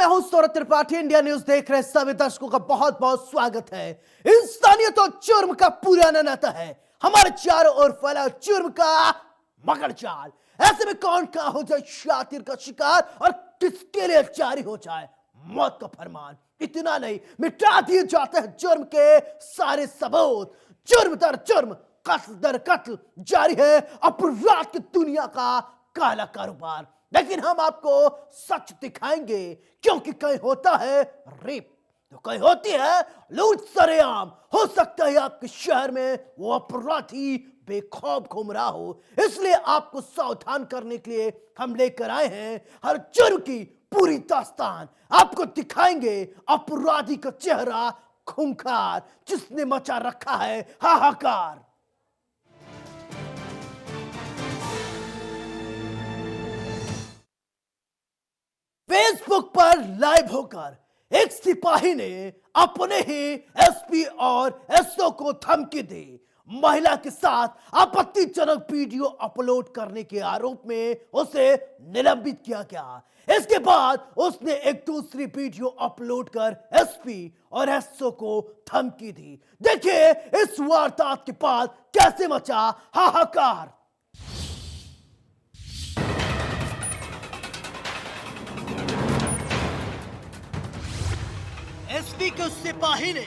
मैं हूं Saurabh Tripathi. India news देख रहे सभी दर्शकों का बहुत बहुत स्वागत है। इंसानियत और जुर्म का पुराना नाता है, हमारे चारों ओर फैला जुर्म का मगर जाल। ऐसे में कौन कहां हो जाए शातिर का शिकार और किसके लिए जारी हो जाए मौत का फरमान। इतना नहीं, मिटा दिए जाते हैं जुर्म के सारे सबूत। जुर्म दर जुर्म, कत्ल दर कत्ल जारी है अपराध की दुनिया का काला कारोबार। लेकिन हम आपको सच दिखाएंगे, क्योंकि कहीं होता है रेप तो कहीं होती है लूट सरेआम। हो सकता है आपके शहर में वो अपराधी बेखौफ घूम रहा हो, इसलिए आपको सावधान करने के लिए हम लेकर आए हैं हर जुर्म की पूरी दास्तान। आपको दिखाएंगे अपराधी का चेहरा खूंखार, जिसने मचा रखा है हाहाकार। फेसबुक पर लाइव होकर एक सिपाही ने अपने ही एसपी और एसओ को धमकी दी। महिला के साथ आपत्तिजनक वीडियो अपलोड करने के आरोप में उसे निलंबित किया गया। इसके बाद उसने एक दूसरी वीडियो अपलोड कर एसपी और एसओ को धमकी दी। देखिए इस वारदात के बाद कैसे मचा हाहाकार। एसपी के सिपाही ने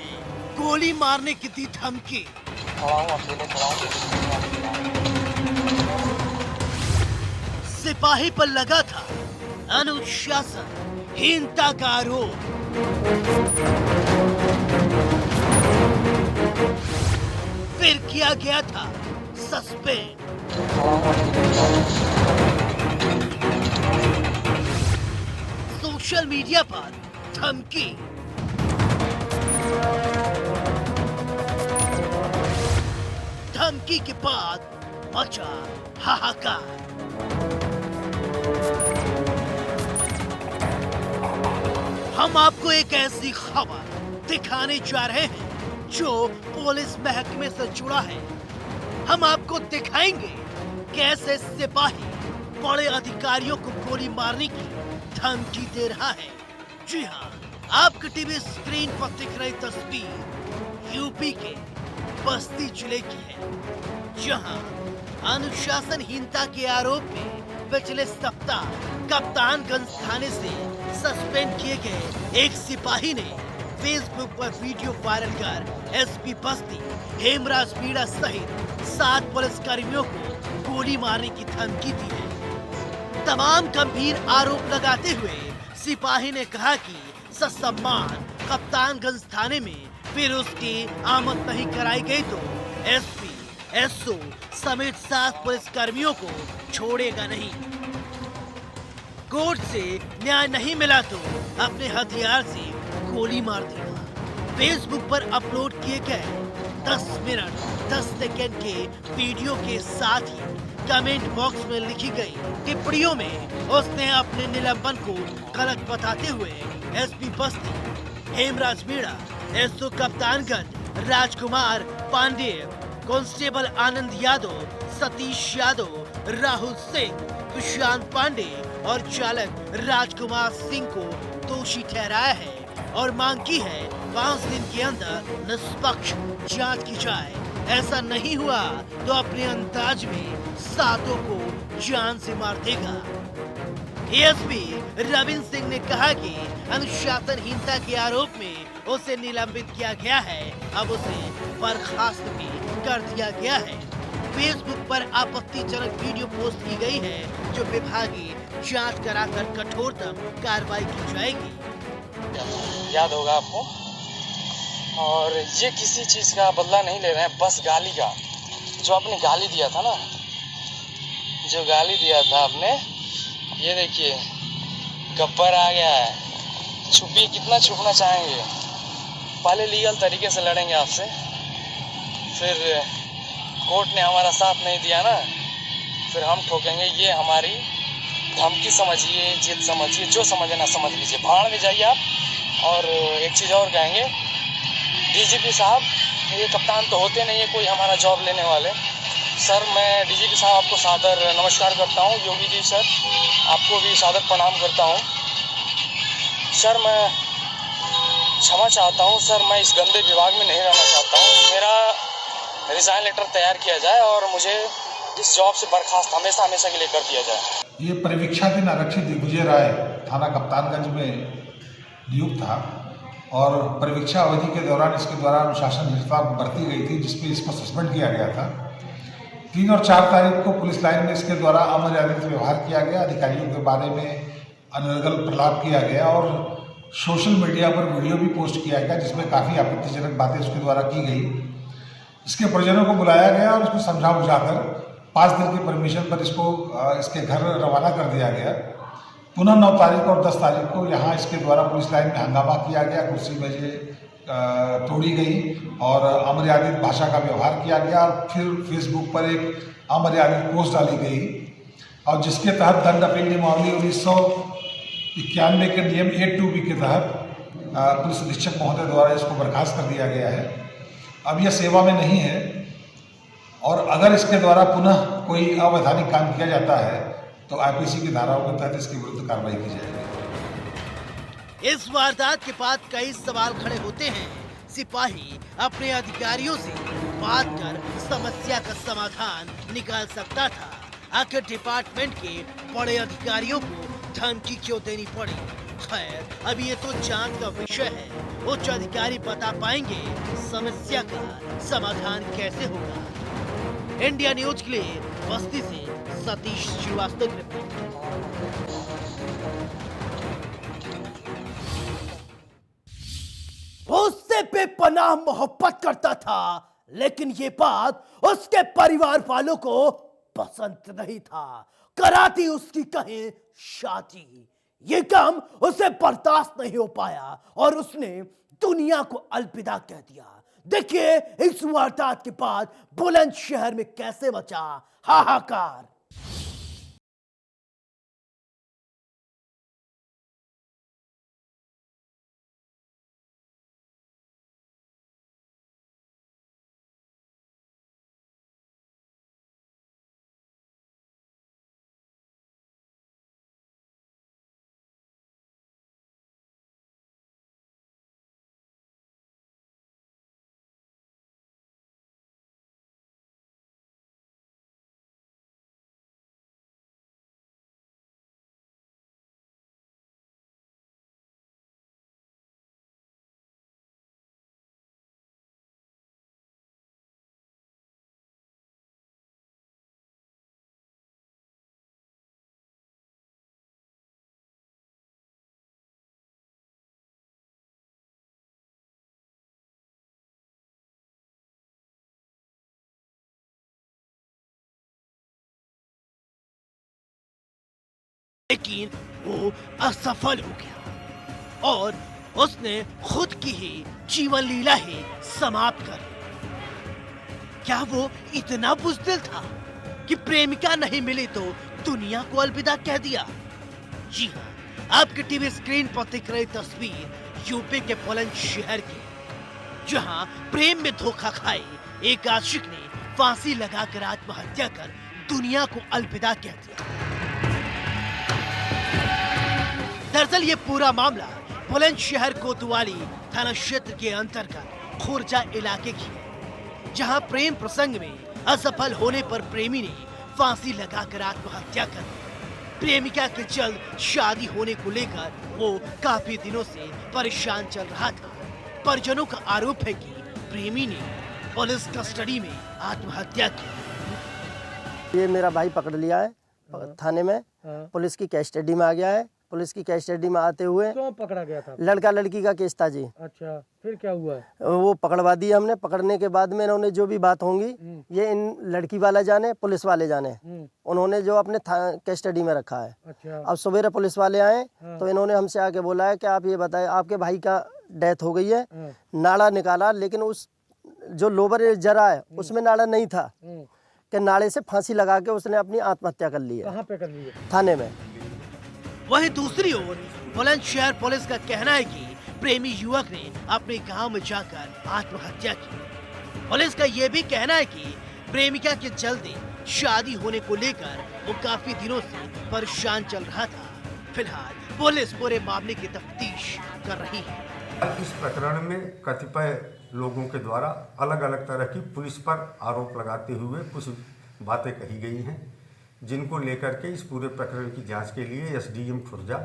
गोली मारने की दी धमकी। सिपाही पर लगा था अनुशासनहीनता का आरोप। फिर किया गया था सस्पेंड। सोशल मीडिया पर धमकी। धमकी के बाद मचा हाहाकार। हम आपको एक ऐसी खबर दिखाने जा रहे हैं जो पुलिस महकमे से जुड़ा है। हम आपको दिखाएंगे कैसे सिपाही बड़े अधिकारियों को गोली मारने की धमकी दे रहा है। जी हाँ, आपकी टीवी स्क्रीन पर दिख रही तस्वीर यूपी के बस्ती जिले की है, जहां अनुशासनहीनता के आरोप में पिछले सप्ताह कप्तानगंज थाने से सस्पेंड किए गए एक सिपाही ने फेसबुक पर वीडियो वायरल कर एसपी बस्ती हेमराज मीणा सहित 7 पुलिसकर्मियों को गोली मारने की धमकी दी है। तमाम गंभीर आरोप लगाते हुए सिपाही ने कहा कि ससम्मान कप्तानगंज थाने में फिर उसकी आमद नहीं कराई गई तो एसपी एसओ समेत 7 पुलिसकर्मियों को छोड़ेगा नहीं। कोर्ट से न्याय नहीं मिला तो अपने हथियार से गोली मार देगा। फेसबुक पर अपलोड किए गए 10 मिनट 10 सेकेंड के वीडियो के साथ ही कमेंट बॉक्स में लिखी गई टिप्पणियों में उसने अपने निलंबन को गलत बताते हुए एसपी बस्ती हेमराज मीणा, एसओ कप्तानगंज राजकुमार पांडे, कांस्टेबल आनंद यादव, सतीश यादव, राहुल सिंह, सुशांत पांडे और चालक राजकुमार सिंह को दोषी ठहराया है और मांग की है 5 दिन के अंदर निष्पक्ष जांच की जाए। ऐसा नहीं हुआ तो अपने अंदाज में 7 को जान से मार देगा। एएसपी रविंद्र सिंह ने कहा कि अनुशासनहीनता के आरोप में उसे निलंबित किया गया है, अब उसे बर्खास्त भी कर दिया गया है। फेसबुक पर आपत्तिजनक वीडियो पोस्ट की गई है, जो विभागीय जांच कराकर कठोरतम कार्रवाई की जाएगी। याद होगा आपको। और ये किसी चीज का बदला नहीं ले रहे हैं, बस गाली का। जो आपने गाली दिया था ना, जो गाली दिया था आपने, ये देखिए गब्बर आ गया है। छुपी, कितना छुपना चाहेंगे। पहले लीगल तरीके से लड़ेंगे आपसे, फिर कोर्ट ने हमारा साथ नहीं दिया ना, फिर हम ठोकेंगे। ये हमारी धमकी समझिए, जिद समझिए, जो समझना समझ लीजिए। भाड़ में जाइए आप। और एक चीज़ और कहेंगे, डीजीपी साहब, ये कप्तान तो होते नहीं है कोई हमारा जॉब लेने वाले। सर, मैं डीजीपी साहब आपको सादर नमस्कार करता हूँ। योगी जी सर, आपको भी सादर प्रणाम करता हूँ। सर मैं क्षमा चाहता हूँ सर, मैं इस गंदे विभाग में नहीं रहना चाहता हूँ। मेरा रिजाइन लेटर तैयार किया जाए और मुझे इस जॉब से बर्खास्त हमेशा हमेशा के लिए कर दिया जाए। ये परिवीक्षाधीन आरक्षी दिग्विजय राय थाना कप्तानगंज में नियुक्त था और परिवीक्षा अवधि के दौरान इसके द्वारा अनुशासनहीनता बरती गई थी, जिसमें इसको सस्पेंड किया गया था। 3 और 4 तारीख को पुलिस लाइन में इसके द्वारा अमर्यादित व्यवहार किया गया, अधिकारियों के बारे में अनर्गल प्रलाप किया गया और सोशल मीडिया पर वीडियो भी पोस्ट किया गया, जिसमें काफ़ी आपत्तिजनक बातें उसके द्वारा की गई। इसके परिजनों को बुलाया गया और उसको समझा बुझाकर 5 दिन की परमिशन पर इसको इसके घर रवाना कर दिया गया। पुनः 9 तारीख और 10 तारीख को यहाँ इसके द्वारा पुलिस लाइन में हंगामा किया गया, कुर्सी मेजें तोड़ी गई और अमर्यादित भाषा का व्यवहार किया गया और फिर फेसबुक पर एक अमर्यादित पोस्ट डाली गई और जिसके तहत दंड अपील नियमावली 1991 के नियम 8(2)B के तहत पुलिस अधीक्षक महोदय द्वारा इसको बर्खास्त कर दिया गया है। अब यह सेवा में नहीं है और अगर इसके द्वारा पुनः कोई अवैधानिक काम किया जाता है तो आईपीसी की धाराओं के तहत इसके विरुद्ध कार्रवाई की जाएगी। इस वारदात के बाद कई सवाल खड़े होते हैं। सिपाही अपने अधिकारियों से बात कर समस्या का समाधान निकाल सकता था, आखिर डिपार्टमेंट के बड़े अधिकारियों को धमकी क्यों देनी पड़ी? खैर, अब ये तो जांच का विषय है। उच्च अधिकारी बता पाएंगे समस्या का समाधान कैसे होगा। इंडिया न्यूज के लिए बस्ती से सतीश श्रीवास्तव की रिपोर्ट। वो उससे बेपनाह मोहब्बत करता था, लेकिन ये बात उसके परिवार वालों को पसंद नहीं था। कराती उसकी कहीं शादी, ये काम उसे बर्दाश्त नहीं हो पाया और उसने दुनिया को अलविदा कह दिया। देखिए इस वारदात के बाद बुलंदशहर में कैसे मचा हाहाकार। लेकिन वो असफल हो गया और उसने खुद की ही जीवन लीला ही समाप्त कर दी। क्या वो इतना बुज़दिल था कि प्रेमिका नहीं मिली तो दुनिया को अलविदा कह दिया? जी हाँ, आपके टीवी स्क्रीन पर दिख रही तस्वीर यूपी के बुलंदशहर की, जहां प्रेम में धोखा खाए एक आशिक ने फांसी लगाकर आत्महत्या कर दुनिया को अलविदा कह दिया। दरअसल ये पूरा मामला बुलंदशहर कोतवाली थाना क्षेत्र के अंतर्गत खुर्जा इलाके की है, जहां प्रेम प्रसंग में असफल होने पर प्रेमी ने फांसी लगाकर आत्महत्या कर दी। प्रेमिका के जल्द शादी होने को लेकर वो काफी दिनों से परेशान चल रहा था। परिजनों का आरोप है कि प्रेमी ने पुलिस कस्टडी में आत्महत्या की। ये मेरा भाई पकड़ लिया है थाने में, पुलिस की कस्टडी में आ गया है। पुलिस की कस्टडी में आते हुए क्यों पकड़ा गया था? लड़का लड़की का केस था जी। अच्छा, फिर क्या हुआ? वो पकड़वा दिया हमने। पकड़ने के बाद में इन्होंने जो भी बात होंगी ये इन लड़की वाला जाने, पुलिस वाले जाने। उन्होंने जो अपने कस्टडी में रखा है। अच्छा। अब सवेरे पुलिस वाले आए तो इन्होंने हमसे आके बोला है कि आप ये बताएं, आपके भाई का डेथ हो गई है, नाड़ा निकाला, लेकिन उस जो लोबर जरा है उसमें नाड़ा नहीं था, कि नाड़े से फांसी लगा के उसने अपनी आत्महत्या कर ली है। कहाँ पे कर ली है? थाने में। वहीं दूसरी ओर बुलंदशहर पुलिस का कहना है कि प्रेमी युवक ने अपने गांव में जाकर आत्महत्या की। पुलिस का यह भी कहना है कि प्रेमिका के जल्दी शादी होने को लेकर वो काफी दिनों से परेशान चल रहा था। फिलहाल पुलिस पूरे मामले की तफ्तीश कर रही है। इस प्रकरण में कतिपय लोगों के द्वारा अलग अलग तरह की पुलिस पर आरोप लगाते हुए कुछ बातें कही गई हैं, जिनको लेकर के इस पूरे प्रकरण की जांच के लिए एसडीएम खुर्जा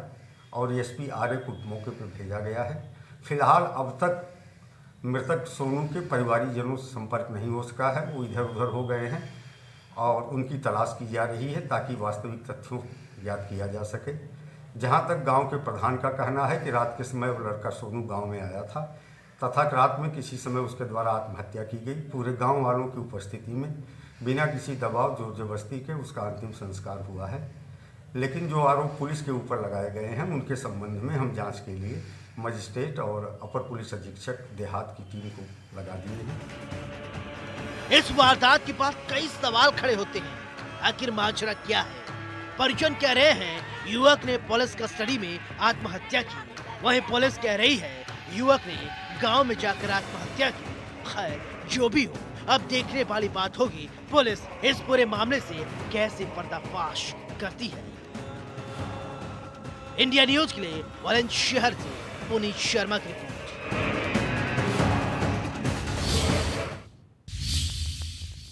और एसपी आरए को मौके पर भेजा गया है। फिलहाल अब तक मृतक सोनू के परिवारीजनों से संपर्क नहीं हो सका है, वो इधर उधर हो गए हैं और उनकी तलाश की जा रही है ताकि वास्तविक तथ्यों को ज्ञात किया जा सके। जहां तक गांव के प्रधान का कहना है कि रात के समय वो लड़का सोनू गांव में आया था तथा रात में किसी समय उसके द्वारा आत्महत्या की गई। पूरे गांव वालों की उपस्थिति में बिना किसी दबाव जोर जबरदस्ती के उसका अंतिम संस्कार हुआ है। लेकिन जो आरोप पुलिस के ऊपर लगाए गए हैं उनके संबंध में हम जांच के लिए मजिस्ट्रेट और अपर पुलिस अधीक्षक देहात की टीम को लगा दिए हैं। इस वारदात के बाद कई सवाल खड़े होते हैं, आखिर माजरा क्या है? परिजन कह रहे हैं युवक ने पुलिस कस्टडी में आत्महत्या की, वहीं पुलिस कह रही है युवक ने गांव में जाकर आत्महत्या की। खैर जो भी हो, अब देखने वाली बात होगी पुलिस इस पूरे मामले से कैसे पर्दाफाश करती है। इंडिया न्यूज के लिए बुलंदशहर से पुनीत शर्मा की रिपोर्ट।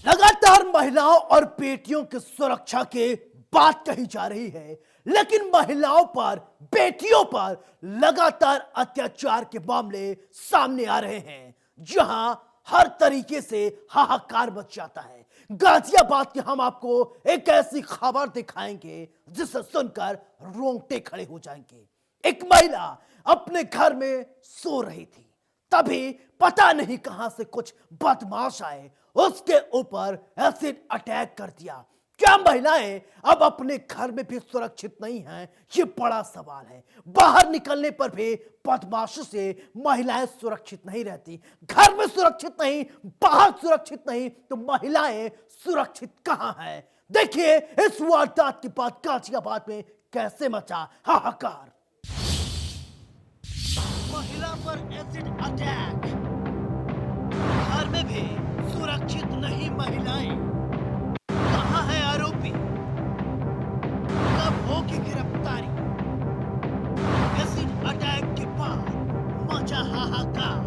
लगातार महिलाओं और बेटियों की सुरक्षा की बात कही जा रही है, लेकिन महिलाओं पर, बेटियों पर लगातार अत्याचार के मामले सामने आ रहे हैं, जहां हर तरीके से हाहाकार मच जाता है। गाजियाबाद के हम आपको एक ऐसी खबर दिखाएंगे जिसे सुनकर रोंगटे खड़े हो जाएंगे। एक महिला अपने घर में सो रही थी, तभी पता नहीं कहां से कुछ बदमाश आए, उसके ऊपर एसिड अटैक कर दिया। क्या महिलाएं अब अपने घर में भी सुरक्षित नहीं हैं? ये बड़ा सवाल है। बाहर निकलने पर भी बदमाशों से महिलाएं सुरक्षित नहीं रहती। घर में सुरक्षित नहीं, बाहर सुरक्षित नहीं, तो महिलाएं सुरक्षित कहां हैं? देखिए इस वारदात के बाद गाजियाबाद में कैसे मचा हाहाकार। महिला पर एसिड अटैक, घर में भी सुरक्षित नहीं महिलाएं। कहां है आरोपी? कब होगी गिरफ्तारी? एसिड अटैक के बाद मचा हाहाकार।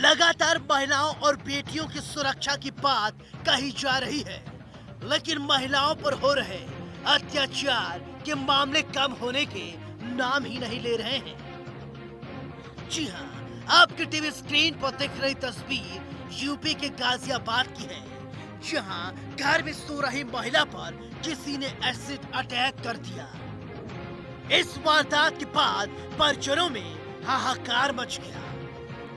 लगातार महिलाओं और बेटियों की सुरक्षा की बात कही जा रही है, लेकिन महिलाओं पर हो रहे अत्याचार के मामले कम होने के नाम ही नहीं ले रहे हैं। जी हां, आपकी टीवी स्क्रीन पर दिख रही तस्वीर यूपी के गाजियाबाद की है, जहां घर में सो रही महिला पर किसी ने एसिड अटैक कर दिया। इस वारदात के बाद परिजनों में हाहाकार मच गया।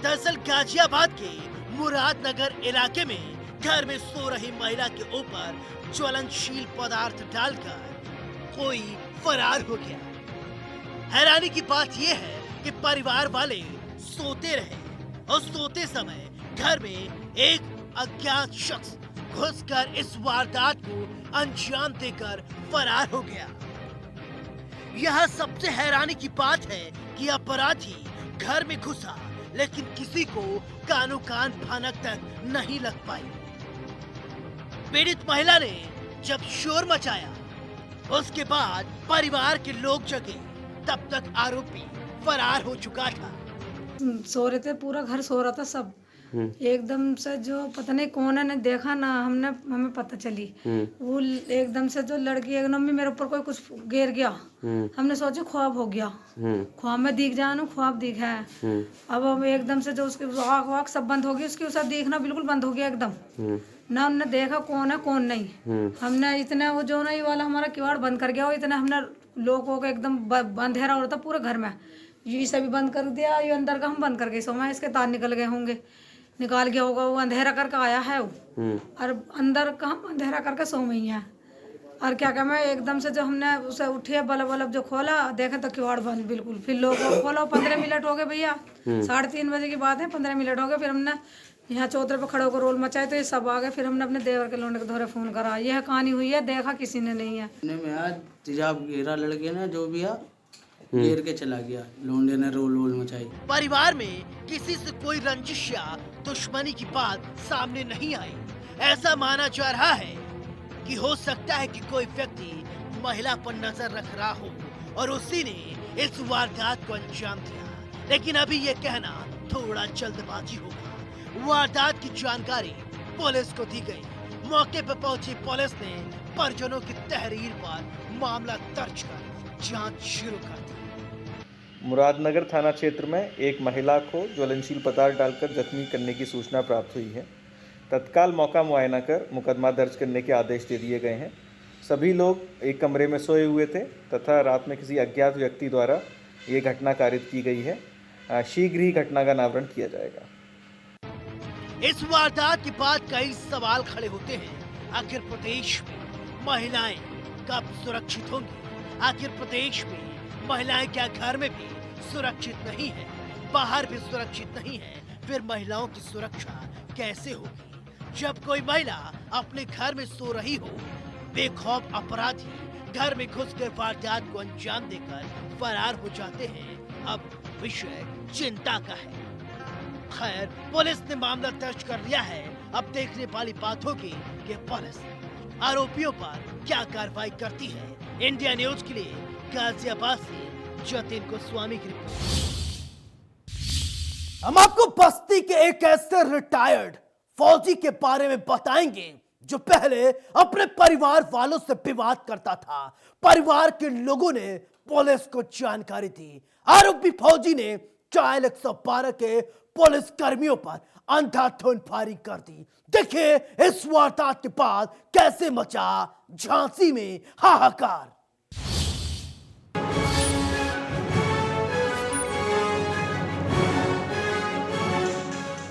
दरअसल गाजियाबाद के मुरादनगर इलाके में घर में सो रही महिला के ऊपर ज्वलनशील पदार्थ डालकर कोई फरार हो गया। हैरानी की बात यह है कि परिवार वाले सोते रहे और सोते समय घर में एक अज्ञात शख्स घुसकर इस वारदात को अंजाम देकर फरार हो गया। यह सबसे हैरानी की बात है कि अपराधी घर में घुसा, लेकिन किसी को कानो कान भनक तक नहीं लग पाई। पीड़ित महिला ने जब शोर मचाया, उसके बाद परिवार के लोग जगे, तब तक आरोपी फरार हो चुका था। सो रहे थे, पूरा घर सो रहा था सब। एकदम से जो पता नहीं कौन है ने देखा ना, हमें पता चली। वो एकदम से जो लड़की एकदम में मेरे ऊपर कोई कुछ गिर गया। हमने सोचा ख्वाब हो गया, ख्वाब में दिख जाना, ख्वाब दिख है। अब हम एकदम से जो उसकी आँख वाँख सब बंद हो गई, उसकी उसे देखना बिल्कुल बंद हो गया एकदम। ना हमने देखा कौन है कौन नहीं। हमने इतना वो जो नहीं वाला हमारा किवाड़ बंद कर गया, वो इतना हमने लोगों को एकदम अंधेरा हो रहा था पूरे घर में। ये सभी बंद कर दिया, ये अंदर का हम बंद कर गए। सो मैं इसके तार निकल गए होंगे, निकाल गया होगा, वो अंधेरा करके आया है वो। और अंदर का हम अंधेरा करके सो में ही है। और क्या क्या मैं एकदम से जो हमने उसे उठिए बल्ब बल्ब जो खोला, देखे तो किवाड़ बंद बिल्कुल। फिर लोगों को खोला, 15 मिनट हो गए भैया, 3:30 बजे की बात है, 15 मिनट हो गए। फिर हमने यहाँ चौतरे पे खड़े होकर रोल मचाए, तो ये सब आ गए। फिर हमने अपने देवर के लौंडे के धोरे फोन करा, यह कहानी हुई है, देखा किसी ने नहीं है। तेजाब घेरा लड़के ने, जो भी है घेर के चला गया, लौंडे ने रोल वोल मचाई। परिवार में किसी से कोई रंजिश या दुश्मनी की बात सामने नहीं आई। ऐसा माना जा रहा है कि हो सकता है कि कोई व्यक्ति महिला पर नजर रख रहा हो और उसी ने इस वारदात को अंजाम दिया। लेकिन अभी ये कहना थोड़ा जल्दबाजी होगा। वारदात की जानकारी पुलिस को दी गई। मौके पर पहुंची पुलिस ने परिजनों की तहरीर पर मामला दर्ज कर जांच शुरू कर दी। मुरादनगर थाना क्षेत्र में एक महिला को ज्वलनशील पदार्थ डालकर जख्मी करने की सूचना प्राप्त हुई है। तत्काल मौका मुआयना कर मुकदमा दर्ज करने के आदेश दे दिए गए हैं। सभी लोग एक कमरे में सोए हुए थे तथा रात में किसी अज्ञात व्यक्ति द्वारा ये घटना कारित की गई है। शीघ्र ही घटना का अनावरण किया जाएगा। इस वारदात के बाद कई सवाल खड़े होते हैं। आखिर प्रदेश में महिलाएं कब सुरक्षित होंगी? आखिर प्रदेश में महिलाएं क्या घर में भी सुरक्षित नहीं है, बाहर भी सुरक्षित नहीं है? फिर महिलाओं की सुरक्षा कैसे होगी जब कोई महिला अपने घर में सो रही हो? बेखौफ अपराधी घर में घुसकर वारदात को अंजाम देकर फरार हो जाते हैं। अब विषय चिंता का है। खैर, पुलिस ने मामला दर्ज कर लिया है। अब देखने वाली बात होगी कि पुलिस आरोपियों पर क्या कार्रवाई करती है। इंडिया न्यूज के लिए गाजियाबाद से जतिन गोस्वामी की रिपोर्ट। हम आपको बस्ती के एक ऐसे रिटायर्ड फौजी के बारे में बताएंगे जो पहले अपने परिवार वालों से विवाद करता था। परिवार के लोगों ने पुलिस को जानकारी दी। आरोपी फौजी ने ट्रायल 112 के पुलिस कर्मियों पर अंधाधुंध फायरिंग कर दी। देखिए इस वारदात के बाद कैसे मचा झांसी में हाहाकार।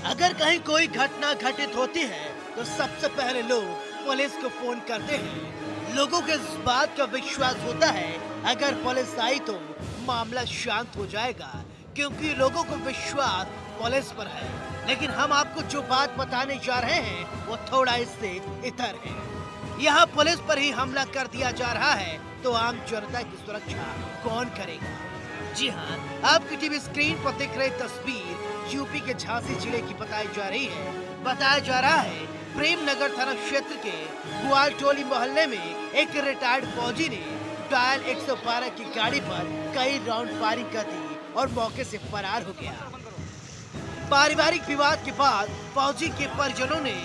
अगर कहीं कोई घटना घटित होती है तो सबसे पहले लोग पुलिस को फोन करते हैं। लोगों के इस बात का विश्वास होता है अगर पुलिस आई तो मामला शांत हो जाएगा, क्योंकि लोगों को विश्वास पुलिस पर है। लेकिन हम आपको जो बात बताने जा रहे हैं वो थोड़ा इससे इतर है। यहाँ पुलिस पर ही हमला कर दिया जा रहा है तो आम जनता की सुरक्षा कौन करेगा? जी हाँ, आपकी टीवी स्क्रीन पर दिख रही तस्वीर यूपी के झांसी जिले की बताई जा रही है। बताया जा रहा है प्रेमनगर थाना क्षेत्र के गुआलटोली मोहल्ले में एक रिटायर्ड फौजी ने डायल 112 की गाड़ी पर कई राउंड फायरिंग कर दी और मौके से फरार हो गया। पारिवारिक विवाद के बाद फौजी के परिजनों ने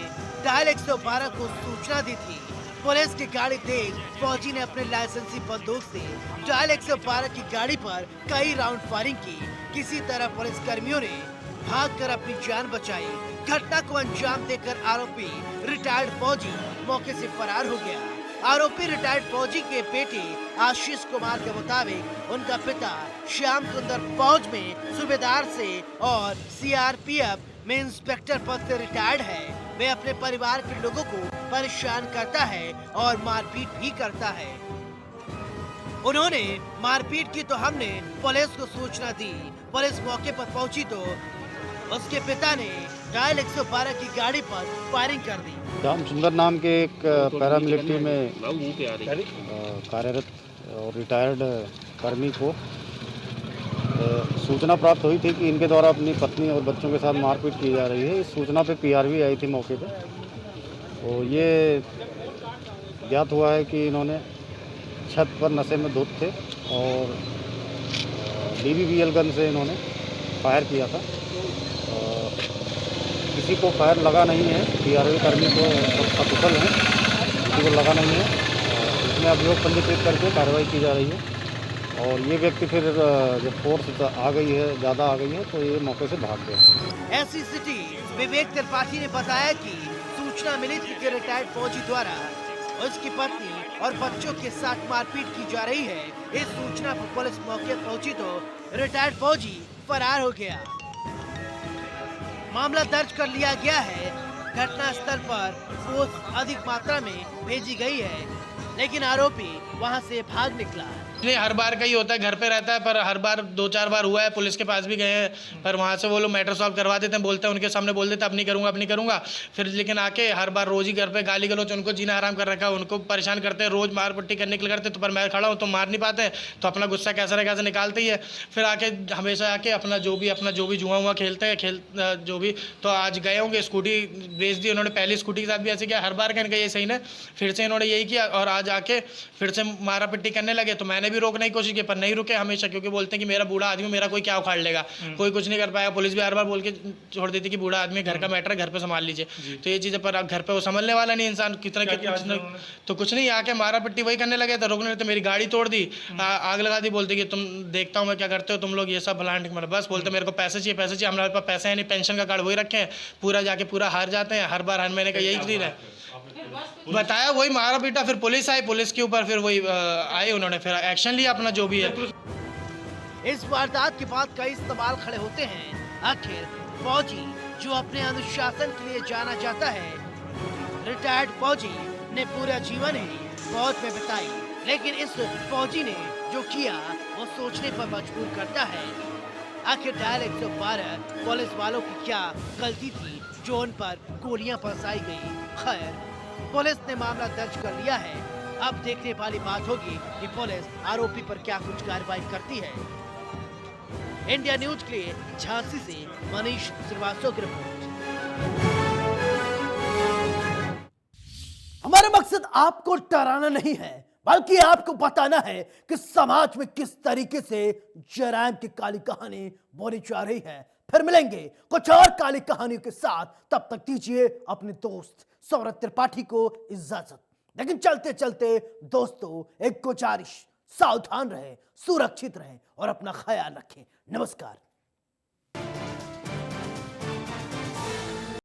डायल 112 को सूचना दी थी। पुलिस की गाड़ी देख फौजी ने अपने लाइसेंसी बंदूक से डायल 112 की गाड़ी पर कई राउंड फायरिंग की। किसी तरह पुलिस कर्मियों ने भागकर अपनी जान बचाई। घटना को अंजाम देकर आरोपी रिटायर्ड फौजी मौके से फरार हो गया। आरोपी रिटायर्ड फौजी के बेटे आशीष कुमार के मुताबिक उनका पिता श्याम सुंदर फौज में सूबेदार से और सीआरपीएफ में इंस्पेक्टर पद से रिटायर्ड है। वे अपने परिवार के लोगों को परेशान करता है और मारपीट भी करता है। उन्होंने मारपीट की तो हमने पुलिस को सूचना दी। पुलिस मौके पर पहुंची तो उसके पिता ने डायल 112 की गाड़ी पर फायरिंग कर दी। श्याम सुंदर नाम के एक पैरामिलिट्री में कार्यरत और रिटायर्ड कर्मी को सूचना प्राप्त हुई थी कि इनके द्वारा अपनी पत्नी और बच्चों के साथ मारपीट की जा रही है। इस सूचना पे पीआरवी आई थी मौके पे। तो ये ज्ञात हुआ है कि इन्होंने छत पर नशे में धुत थे और DBBL गन से इन्होंने फायर किया था। किसी को फायर लगा नहीं है। पीआरवी कर्मी को सकुशल है, किसी को लगा नहीं है। इसमें अभियोग पंजीकृत करके कार्रवाई की जा रही है। और ये व्यक्ति फिर जब फोर्स आ गई है, ज़्यादा आ गई है, तो ये मौके से भाग गए। ऐसी सिटी विवेक त्रिपाठी ने बताया कि सूचना मिली थी कि रिटायर्ड फौजी द्वारा उसकी पत्नी और बच्चों के साथ मारपीट की जा रही है। इस सूचना पर पुलिस मौके पहुंची तो रिटायर्ड फौजी फरार हो गया। मामला दर्ज कर लिया गया है। घटना स्थल पर फोर्स अधिक मात्रा में भेजी गई है, लेकिन आरोपी वहां से भाग निकला। नहीं, हर बार का ही होता है, घर पे रहता है, पर हर बार 2-4 बार हुआ है, पुलिस के पास भी गए हैं, पर वहाँ से वो लोग मैटर सॉल्व करवा देते हैं, बोलते हैं, उनके सामने बोल देते हैं अब नहीं करूँगा, फिर लेकिन आके हर बार रोज़ ही घर पे गाली गलौज, उनको जीना हराम कर रखा है, उनको परेशान करते हैं, रोज़ मार पट्टी करने के लिए करते, तो पर मैं खड़ा हूँ तो मार नहीं पाते, तो अपना गुस्सा कैसे निकालते ही है, फिर आके हमेशा आके अपना जो भी जुआ खेलते हैं, जो भी, तो आज गए होंगे, स्कूटी बेच दी उन्होंने, पहली स्कूटी के साथ भी ऐसे किया, हर बार कहने का ये सही ना, फिर से इन्होंने यही किया, और आज आके फिर से मारा पिट्टी करने लगे, तो मैंने भी रोकने की कोशिश की, पर नहीं रुके हमेशा, क्योंकि बोलते हैं कि मेरा बूढ़ा आदमी, मेरा कोई क्या उखाड़ लेगा, कोई कुछ नहीं कर पाएगा। पुलिस भी हर बार बोल के छोड़ देती कि बूढ़ा आदमी, घर का मैटर है, घर पे संभाल लीजिए, तो ये चीज़ें, पर घर पे वो संभलने वाला नहीं इंसान, कितना तो कुछ नहीं, आके मारा पिट्टी वही करने लगे, तो रोकने लगे, मेरी गाड़ी तोड़ दी, आग लगा दी, बोलते कि तुम देखता हूँ मैं क्या करते हो तुम लोग, ये सब भलान ठीक, बस बोलते मेरे को पैसे चाहिए, हमारे पास पैसे है नहीं, पेंशन का कार्ड वही रखे हैं, पूरा जाके पूरा हार जाते हैं, हर बार हर महीने का यही चीज़ है। बताया वही मारा पीटा, फिर पुलिस आई, पुलिस के ऊपर फिर वही आए, उन्होंने फिर एक्शन लिया अपना जो भी है। इस वारदात के बाद कई सवाल खड़े होते हैं। आखिर फौजी जो अपने अनुशासन के लिए जाना जाता है, रिटायर्ड फौजी ने पूरा जीवन ही फौज में बिताई, लेकिन इस फौजी ने जो किया वो सोचने पर मजबूर करता है। आखिर डायल 112 पुलिस वालों की क्या गलती थी जो उन पर गोलियां बरसाई गई। खैर, पुलिस ने मामला दर्ज कर लिया है। अब देखने वाली बात होगी कि पुलिस आरोपी पर क्या कुछ कार्रवाई करती है। इंडिया न्यूज के लिए झांसी से मनीष श्रीवास्तव की रिपोर्ट। हमारा मकसद आपको डराना नहीं है, बल्कि आपको बताना है कि समाज में किस तरीके से जराइम की काली कहानी बोली जा रही है। फिर मिलेंगे कुछ और काली कहानियों के साथ, तब तक दीजिए अपने दोस्त सौरभ त्रिपाठी को इजाजत। लेकिन चलते चलते दोस्तों एक गुजारिश, सावधान रहें, सुरक्षित रहें और अपना ख्याल रखें। नमस्कार।